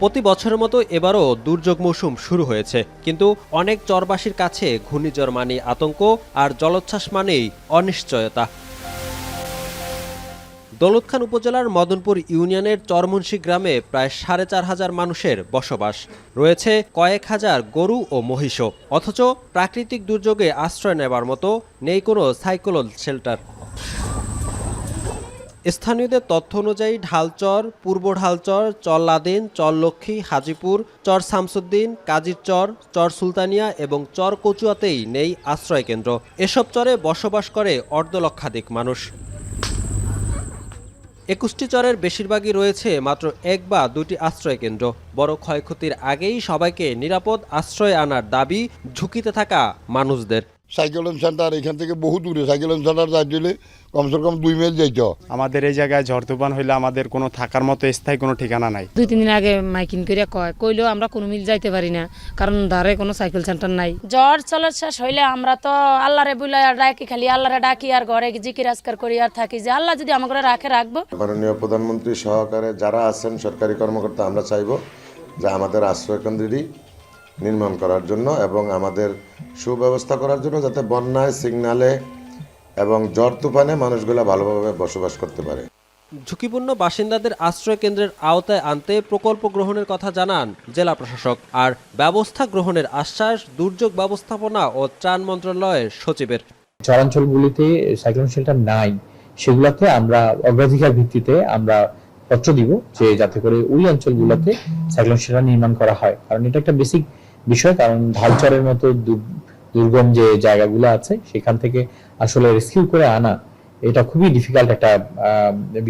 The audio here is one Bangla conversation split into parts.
প্রতি বছরের মতো এবারও দুর্যোগ মৌসুম শুরু হয়েছে, কিন্তু অনেক চরবাসীর কাছে ঘূর্ণিঝড় মানেই আতঙ্ক আর জলোচ্ছ্বাস মানেই অনিশ্চয়তা। দৌলতখান উপজেলার মদনপুর ইউনিয়নের চরমুন্সি গ্রামে প্রায় ৪,৫০০ মানুষের বসবাস, রয়েছে কয়েক হাজার গরু ও মহিষও। অথচ প্রাকৃতিক দুর্যোগে আশ্রয় নেবার মতো নেই কোনো সাইক্লোন শেল্টার। স্থানীয়দের তথ্য অনুযায়ী ঢালচর, পূর্ব ঢালচর, চর লাদেন, চর লক্ষ্মী, হাজিপুর, চর শামসুদ্দিন, কাজীর চর, চর সুলতানিয়া এবং চর কচুয়াতেই নেই আশ্রয়কেন্দ্র। এসব চরে বসবাস করে অর্ধলক্ষাধিক মানুষ। ২১টি চরের বেশিরভাগই রয়েছে মাত্র ১ বা ২টি আশ্রয়কেন্দ্র। বড় ক্ষয়ক্ষতির আগেই সবাইকে নিরাপদ আশ্রয় আনার দাবি ঝুঁকিতে থাকা মানুষদের। সাইক্লোন সেন্টার এখান থেকে বহু দূরে, সাইক্লোন সেন্টার যাইতে হলে কমসে কম 2 মাইল যাইতে। আমাদের এই জায়গায় ঝড় তুফান হইলে আমাদের কোনো থাকার মতো স্থায়ী কোনো ঠিকানা নাই। ২-৩ দিন আগে মাইকিং করে কইলেও আমরা কোনো মিল যাইতে পারি না, কারণ ধারে কোনো সাইকেল সেন্টার নাই। জ্বর শেষ হইলে আমরা তো আল্লাহরে বুলাই আর ডাকি, খালি আল্লাহরে ডাকি আর ঘরে জিকির আজকার করি আর থাকি যে আল্লাহ যদি আমাকে রাখবো। মাননীয় প্রধানমন্ত্রী সহকারে যারা আছেন সরকারি কর্মকর্তা, আমরা চাইব যে আমাদের আশ্রয়কেন্দ্রটি নির্মাণ করার জন্য এবং আমাদের সুব্যবস্থা করার জন্য, যাতে বন্যায়, সিগনালে এবং ঝড় তুফানে মানুষগুলো ভালোভাবে বসবাস করতে পারে। ঝুঁকিপূর্ণ বাসিন্দাদের আশ্রয় কেন্দ্রের আওতায় আনতে প্রকল্প গ্রহণের কথা জানান জেলা প্রশাসক, আর ব্যবস্থা গ্রহণের আশ্বাস দুর্যোগ ব্যবস্থাপনা ও ত্রাণ মন্ত্রণালয়ের সচিবের। চরাঞ্চলগুলিতে সাইক্লোন শেল্টার নাই, সেগুলোতে আমরা অগ্রাধিকার ভিত্তিতে আমরা পত্র দিব যে যাতে করে ওই অঞ্চলগুলোতে সাইক্লোন শেল্টার নির্মাণ করা হয়, কারণ এটা একটা বেসিক বিষয়। কারণ ঢালচরের মতো দুর্গম যে জায়গাগুলো আছে সেখান থেকে আসলে রেস্কিউ করে আনা এটা খুবই ডিফিকাল্ট একটা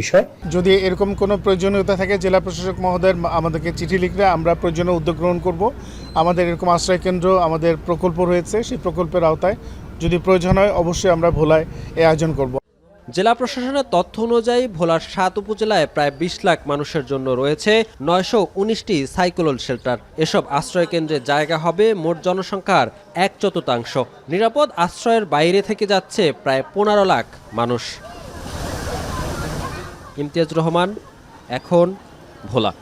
বিষয়। যদি এরকম কোনো প্রয়োজনীয়তা থাকে, জেলা প্রশাসক মহোদয় আমাদেরকে চিঠি লিখলে আমরা প্রয়োজনীয় উদ্যোগ গ্রহণ করব। আমাদের এরকম আশ্রয় কেন্দ্র, আমাদের প্রকল্প রয়েছে, সেই প্রকল্পের আওতায় যদি প্রয়োজন হয় অবশ্যই আমরা ভোলায় এই আয়োজন করব। জেলা প্রশাসনের তথ্য অনুযায়ী ভোলার ৭ উপজেলায় প্রায় ২০ লাখ মানুষের জন্য রয়েছে ৯১৯টি সাইক্লোন শেল্টার। এসব আশ্রয় কেন্দ্রে জায়গা হবে মোট জনসংখ্যার ১/৪। নিরাপদ আশ্রয়ের বাইরে থেকে যাচ্ছে প্রায় ১৫ লাখ মানুষ। ইমতিয়াজ রহমান, এখন ভোলা।